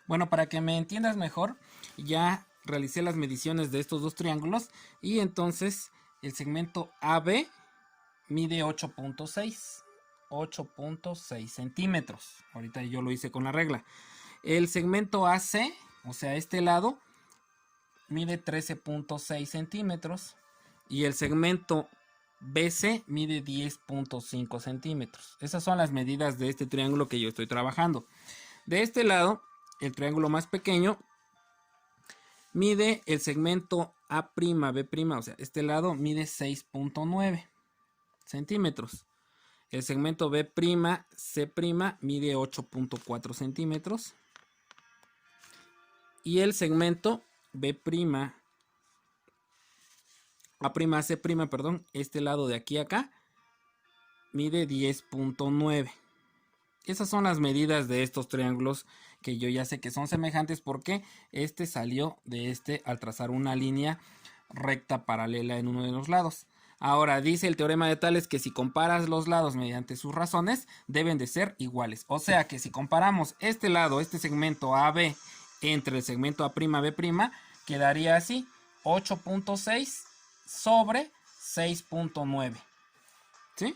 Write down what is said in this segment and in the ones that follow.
Bueno, para que me entiendas mejor, ya realicé las mediciones de estos dos triángulos y entonces el segmento AB mide 8.6 centímetros. Ahorita yo lo hice con la regla. El segmento AC, o sea, este lado, mide 13.6 centímetros y el segmento BC mide 10.5 centímetros. Esas son las medidas de este triángulo que yo estoy trabajando. De este lado, el triángulo más pequeño mide el segmento A'B', o sea, este lado mide 6.9 centímetros. El segmento B'C' mide 8.4 centímetros. Y el segmento B'A'C', perdón, este lado de aquí a acá, mide 10.9. Esas son las medidas de estos triángulos que yo ya sé que son semejantes porque este salió de este al trazar una línea recta paralela en uno de los lados. Ahora dice el teorema de Tales que si comparas los lados mediante sus razones deben de ser iguales. O sea que si comparamos este lado, este segmento AB entre el segmento A'B', quedaría así: 8.6 sobre 6.9. ¿Sí?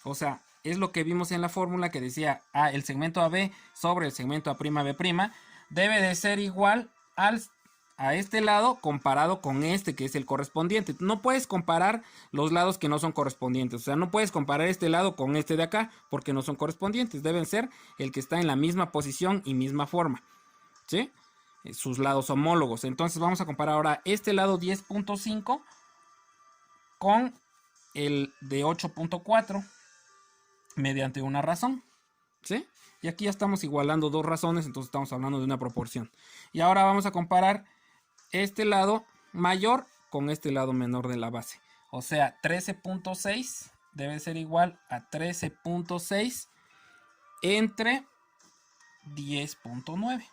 O sea, es lo que vimos en la fórmula que decía el segmento AB sobre el segmento A'B' debe de ser igual a este lado comparado con este que es el correspondiente. No puedes comparar los lados que no son correspondientes. O sea, no puedes comparar este lado con este de acá porque no son correspondientes. Deben ser el que está en la misma posición y misma forma. ¿Sí? Sus lados homólogos. Entonces vamos a comparar ahora este lado 10.5 con el de 8.4 mediante una razón. ¿Sí? Y aquí ya estamos igualando dos razones, entonces estamos hablando de una proporción. Y ahora vamos a comparar este lado mayor con este lado menor de la base. O sea, 13.6 debe ser igual a 13.6 entre 10.9.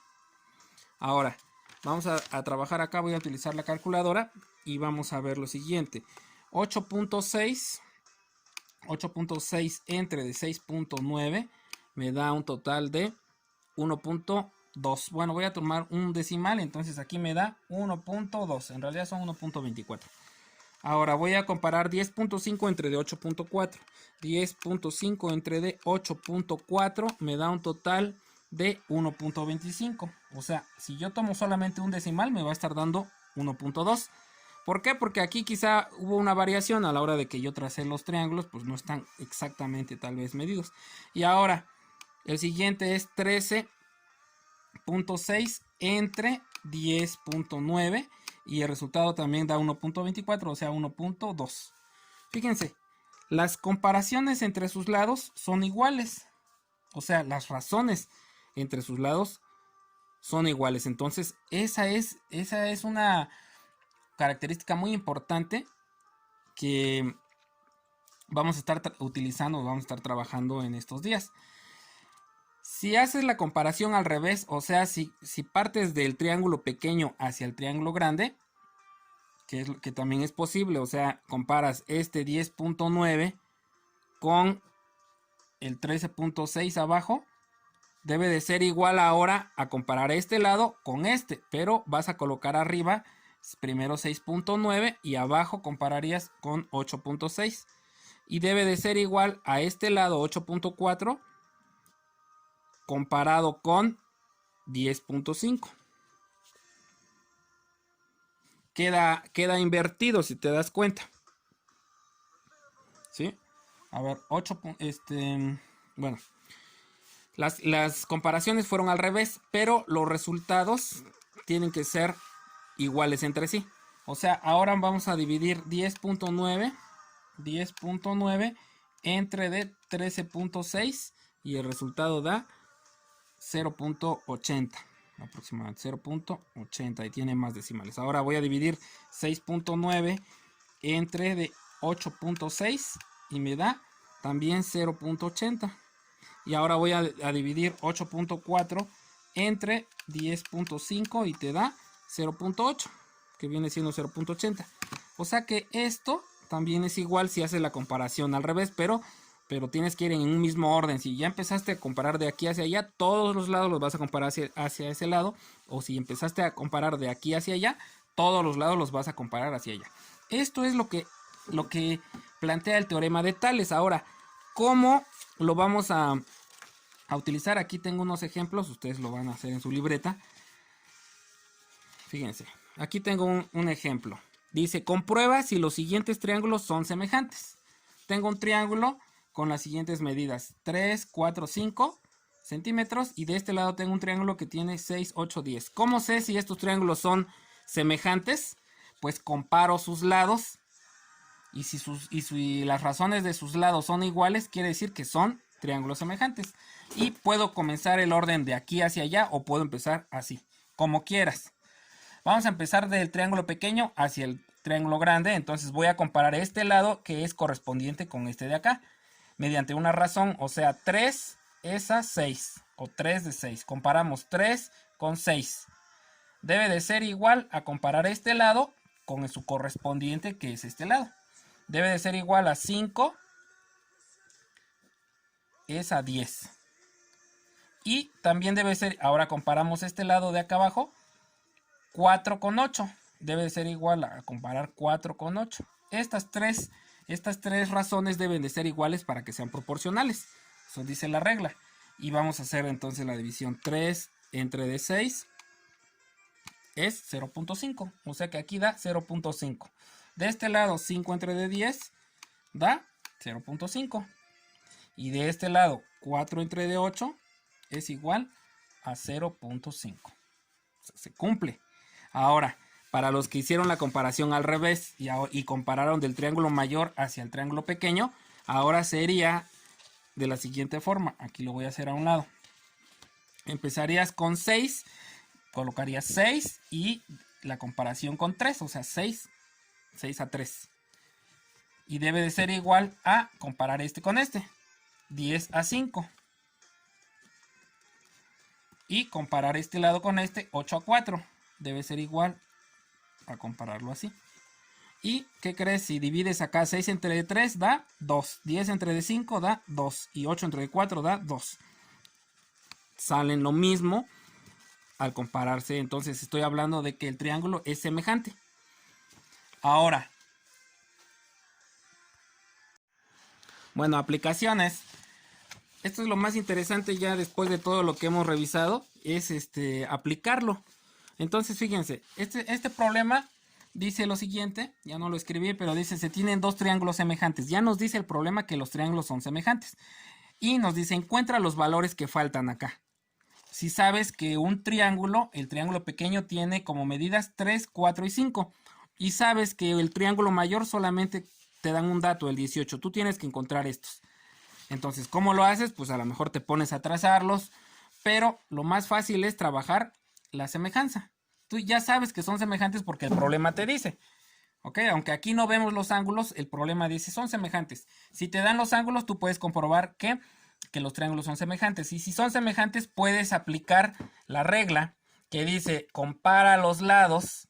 Ahora, vamos a trabajar acá. Voy a utilizar la calculadora y vamos a ver lo siguiente. 8.6 entre de 6.9 me da un total de 1.2. Bueno, voy a tomar un decimal, entonces aquí me da 1.2. En realidad son 1.24. Ahora voy a comparar 10.5 entre de 8.4. 10.5 entre de 8.4 me da un total de 1.25. O sea, si yo tomo solamente un decimal me va a estar dando 1.2. ¿Por qué? Porque aquí quizá hubo una variación a la hora de que yo tracé los triángulos, pues no están exactamente tal vez medidos. Y ahora, el siguiente es 13.6 entre 10.9 y el resultado también da 1.24, o sea 1.2. Fíjense, las comparaciones entre sus lados son iguales. O sea, las razones entre sus lados son iguales. Entonces, esa es una característica muy importante que vamos a estar utilizando, vamos a estar trabajando en estos días. Si haces la comparación al revés, o sea, si partes del triángulo pequeño hacia el triángulo grande, que también es posible, o sea, comparas este 10.9 con el 13.6 abajo, debe de ser igual ahora a comparar este lado con este, pero vas a colocar arriba primero 6.9 y abajo compararías con 8.6 y debe de ser igual a este lado 8.4 comparado con 10.5. Queda invertido si te das cuenta. ¿Sí? A ver, 8. Bueno, las comparaciones fueron al revés, pero los resultados tienen que ser iguales entre sí. O sea, ahora vamos a dividir 10.9 entre de 13.6 y el resultado da 0.80. Aproximadamente 0.80 y tiene más decimales. Ahora voy a dividir 6.9 entre de 8.6 y me da también 0.80. Y ahora voy a dividir 8.4 entre 10.5 y te da 0.8, que viene siendo 0.80. O sea que esto también es igual si hace la comparación al revés, pero pero tienes que ir en un mismo orden. Si ya empezaste a comparar de aquí hacia allá, todos los lados los vas a comparar hacia ese lado. O si empezaste a comparar de aquí hacia allá, todos los lados los vas a comparar hacia allá. Esto es lo que plantea el teorema de Tales. Ahora, ¿cómo lo vamos a utilizar? Aquí tengo unos ejemplos, ustedes lo van a hacer en su libreta. Fíjense, aquí tengo un ejemplo. Dice, comprueba si los siguientes triángulos son semejantes. Tengo un triángulo con las siguientes medidas: 3, 4, 5 centímetros. Y de este lado tengo un triángulo que tiene 6, 8, 10. ¿Cómo sé si estos triángulos son semejantes? Pues comparo sus lados. Y si las razones de sus lados son iguales, quiere decir que son triángulos semejantes. Y puedo comenzar el orden de aquí hacia allá, o puedo empezar así, como quieras. Vamos a empezar del triángulo pequeño hacia el triángulo grande. Entonces voy a comparar este lado que es correspondiente con este de acá, mediante una razón, o sea, 3 es a 6, o 3 de 6. Comparamos 3 con 6. Debe de ser igual a comparar este lado con su correspondiente, que es este lado. Debe de ser igual a 5 es a 10. Y también debe ser, ahora comparamos este lado de acá abajo, 4 con 8. Debe de ser igual a comparar 4 con 8. Estas tres razones deben de ser iguales para que sean proporcionales. Eso dice la regla. Y vamos a hacer entonces la división. 3 entre de 6 es 0.5. O sea que aquí da 0.5. De este lado 5 entre de 10 da 0.5. Y de este lado 4 entre de 8 es igual a 0.5. O sea, se cumple. Ahora, para los que hicieron la comparación al revés y compararon del triángulo mayor hacia el triángulo pequeño, ahora sería de la siguiente forma. Aquí lo voy a hacer a un lado. Empezarías con 6, colocarías 6 y la comparación con 3, o sea, 6 a 3. Y debe de ser igual a comparar este con este, 10 a 5. Y comparar este lado con este, 8 a 4. Debe ser igual a compararlo así. ¿Y qué crees? Si divides acá 6 entre 3 da 2. 10 entre 5 da 2. Y 8 entre 4 da 2. Salen lo mismo al compararse. Entonces estoy hablando de que el triángulo es semejante. Ahora, bueno, aplicaciones. Esto es lo más interesante ya después de todo lo que hemos revisado. Es aplicarlo. Entonces fíjense, este problema dice lo siguiente, ya no lo escribí, pero dice: se tienen dos triángulos semejantes. Ya nos dice el problema que los triángulos son semejantes. Y nos dice: encuentra los valores que faltan acá. Si sabes que un triángulo, el triángulo pequeño, tiene como medidas 3, 4 y 5. Y sabes que el triángulo mayor solamente te dan un dato, el 18. Tú tienes que encontrar estos. Entonces, ¿cómo lo haces? Pues a lo mejor te pones a trazarlos. Pero lo más fácil es trabajar la semejanza. Tú ya sabes que son semejantes porque el problema te dice. ¿Ok? Aunque aquí no vemos los ángulos, el problema dice son semejantes. Si te dan los ángulos, tú puedes comprobar que los triángulos son semejantes. Y si son semejantes, puedes aplicar la regla que dice: compara los lados.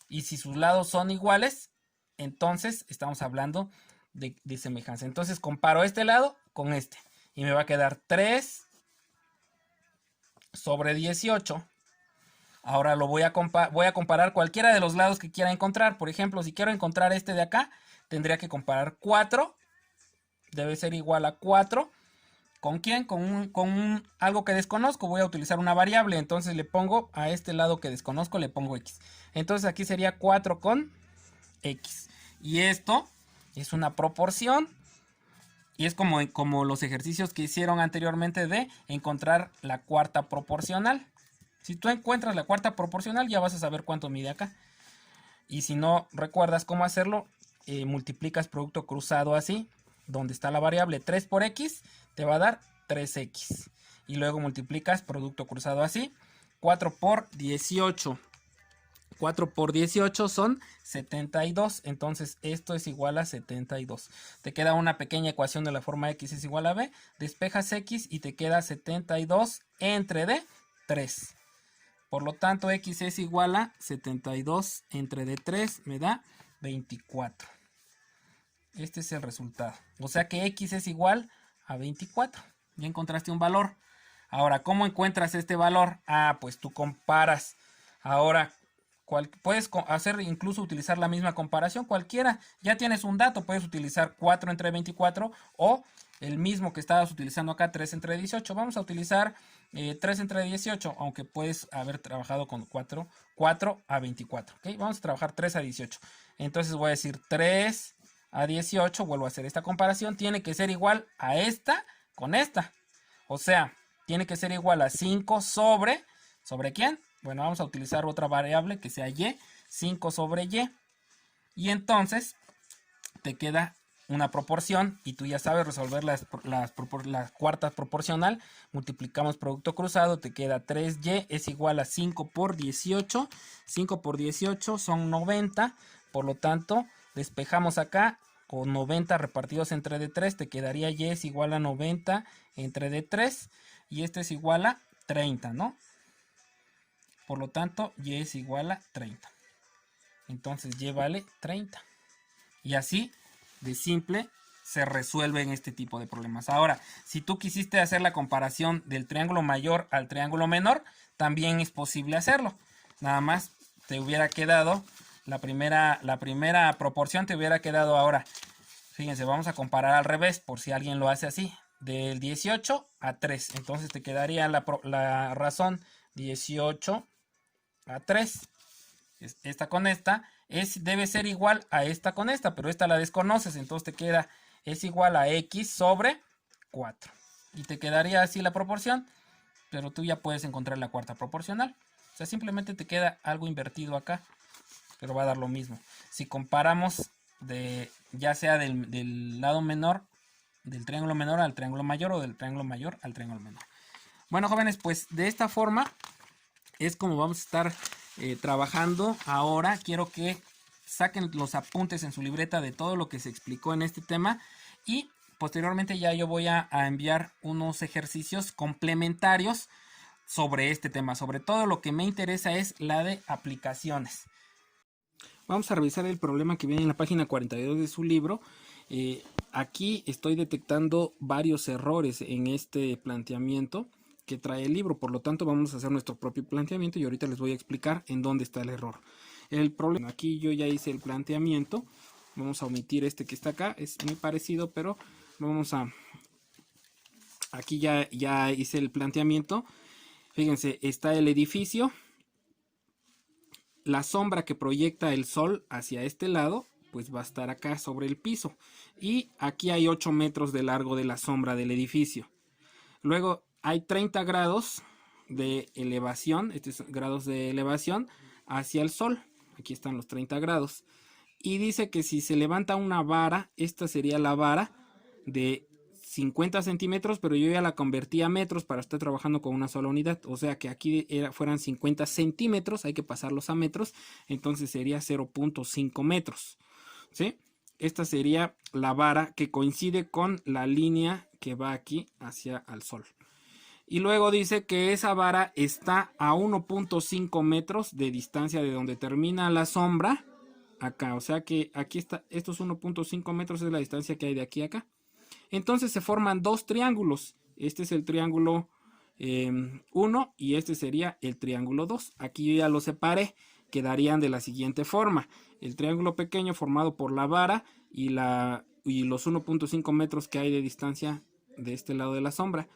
Y si sus lados son iguales, entonces estamos hablando de semejanza. Entonces comparo este lado con este. Y me va a quedar 3 sobre 18. Ahora voy a comparar cualquiera de los lados que quiera encontrar. Por ejemplo, si quiero encontrar este de acá, tendría que comparar 4. Debe ser igual a 4. ¿Con quién? Con algo que desconozco. Voy a utilizar una variable. Entonces le pongo a este lado que desconozco, le pongo x. Entonces aquí sería 4 con x. Y esto es una proporción. Y es como los ejercicios que hicieron anteriormente de encontrar la cuarta proporcional. Si tú encuentras la cuarta proporcional, ya vas a saber cuánto mide acá. Y si no recuerdas cómo hacerlo, multiplicas producto cruzado así, donde está la variable 3 por x, te va a dar 3x. Y luego multiplicas producto cruzado así, 4 por 18. 4 por 18 son 72. Entonces esto es igual a 72. Te queda una pequeña ecuación de la forma x es igual a b. Despejas x y te queda 72 entre d, 3. Por lo tanto, x es igual a 72 entre d3, me da 24. Este es el resultado. O sea que x es igual a 24. Ya encontraste un valor. Ahora, ¿cómo encuentras este valor? Ah, pues tú comparas. Ahora, puedes hacer, incluso utilizar la misma comparación. Cualquiera, ya tienes un dato. Puedes utilizar 4 entre 24 o el mismo que estabas utilizando acá, 3 entre 18. Vamos a utilizar 3 entre 18, aunque puedes haber trabajado con 4 a 24. ¿Okay? Vamos a trabajar 3 a 18. Entonces voy a decir 3 a 18, vuelvo a hacer esta comparación, tiene que ser igual a esta con esta. O sea, tiene que ser igual a 5 ¿sobre quién? Bueno, vamos a utilizar otra variable que sea y, 5 sobre y. Y entonces te queda una proporción y tú ya sabes resolver la cuarta proporcional. Multiplicamos producto cruzado, te queda 3y es igual a 5 por 18. 5 por 18 son 90, por lo tanto despejamos acá con 90 repartidos entre D3, te quedaría y es igual a 90 entre D3 y este es igual a 30, ¿no? Por lo tanto, y es igual a 30. Entonces y vale 30. Y así de simple se resuelven este tipo de problemas. Ahora, si tú quisiste hacer la comparación del triángulo mayor al triángulo menor, también es posible hacerlo. Nada más te hubiera quedado la primera proporción, te hubiera quedado ahora. Fíjense, vamos a comparar al revés por si alguien lo hace así. Del 18 a 3. Entonces te quedaría la razón 18 a 3. Esta con esta debe ser igual a esta con esta, pero esta la desconoces, entonces te queda es igual a x sobre 4. Y te quedaría así la proporción, pero tú ya puedes encontrar la cuarta proporcional. O sea, simplemente te queda algo invertido acá, pero va a dar lo mismo. Si comparamos ya sea del lado menor, del triángulo menor al triángulo mayor o del triángulo mayor al triángulo menor. Bueno, jóvenes, pues de esta forma es como vamos a estar trabajando. Ahora quiero que saquen los apuntes en su libreta de todo lo que se explicó en este tema y posteriormente ya yo voy a enviar unos ejercicios complementarios sobre este tema. Sobre todo lo que me interesa es la de aplicaciones. Vamos a revisar el problema que viene en la página 42 de su libro. Aquí estoy detectando varios errores en este planteamiento que trae el libro, por lo tanto vamos a hacer nuestro propio planteamiento y ahorita les voy a explicar en dónde está el error. El problema, aquí yo ya hice el planteamiento, vamos a omitir este que está acá, es muy parecido, pero vamos a... Aquí ya hice el planteamiento, fíjense, está el edificio, la sombra que proyecta el sol hacia este lado, pues va a estar acá sobre el piso, y aquí hay 8 metros de largo de la sombra del edificio. Luego hay 30 grados de elevación, estos grados de elevación hacia el sol. Aquí están los 30 grados. Y dice que si se levanta una vara, esta sería la vara de 50 centímetros, pero yo ya la convertí a metros para estar trabajando con una sola unidad. O sea que aquí fueran 50 centímetros, hay que pasarlos a metros, entonces sería 0.5 metros. ¿Sí? Esta sería la vara que coincide con la línea que va aquí hacia el sol. Y luego dice que esa vara está a 1.5 metros de distancia de donde termina la sombra. Acá, o sea que aquí está, estos 1.5 metros es la distancia que hay de aquí a acá. Entonces se forman dos triángulos. Este es el triángulo 1 y este sería el triángulo 2. Aquí yo ya lo separé. Quedarían de la siguiente forma. El triángulo pequeño formado por la vara y los 1.5 metros que hay de distancia de este lado de la sombra.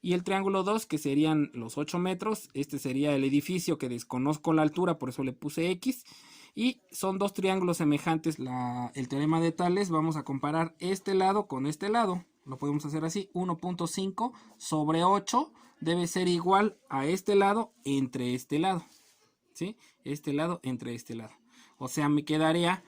Y el triángulo 2 que serían los 8 metros. Este sería el edificio que desconozco la altura, por eso le puse X. Y son dos triángulos semejantes. El teorema de Tales, vamos a comparar este lado con este lado. Lo podemos hacer así. 1.5 sobre 8 debe ser igual a este lado entre este lado. ¿Sí? Este lado entre este lado. O sea, me quedaría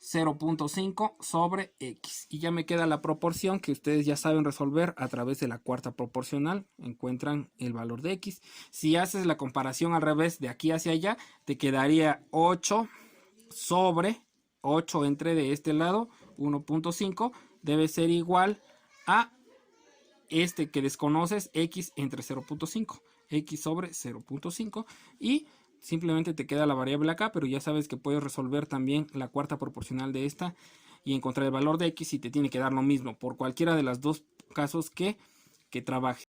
0.5 sobre X. Y ya me queda la proporción que ustedes ya saben resolver a través de la cuarta proporcional. Encuentran el valor de X. Si haces la comparación al revés de aquí hacia allá, te quedaría 8 sobre 8 entre de este lado, 1.5, debe ser igual a este que desconoces, X entre 0.5. X sobre 0.5 y simplemente te queda la variable acá, pero ya sabes que puedes resolver también la cuarta proporcional de esta y encontrar el valor de x y te tiene que dar lo mismo por cualquiera de los dos casos que trabajes.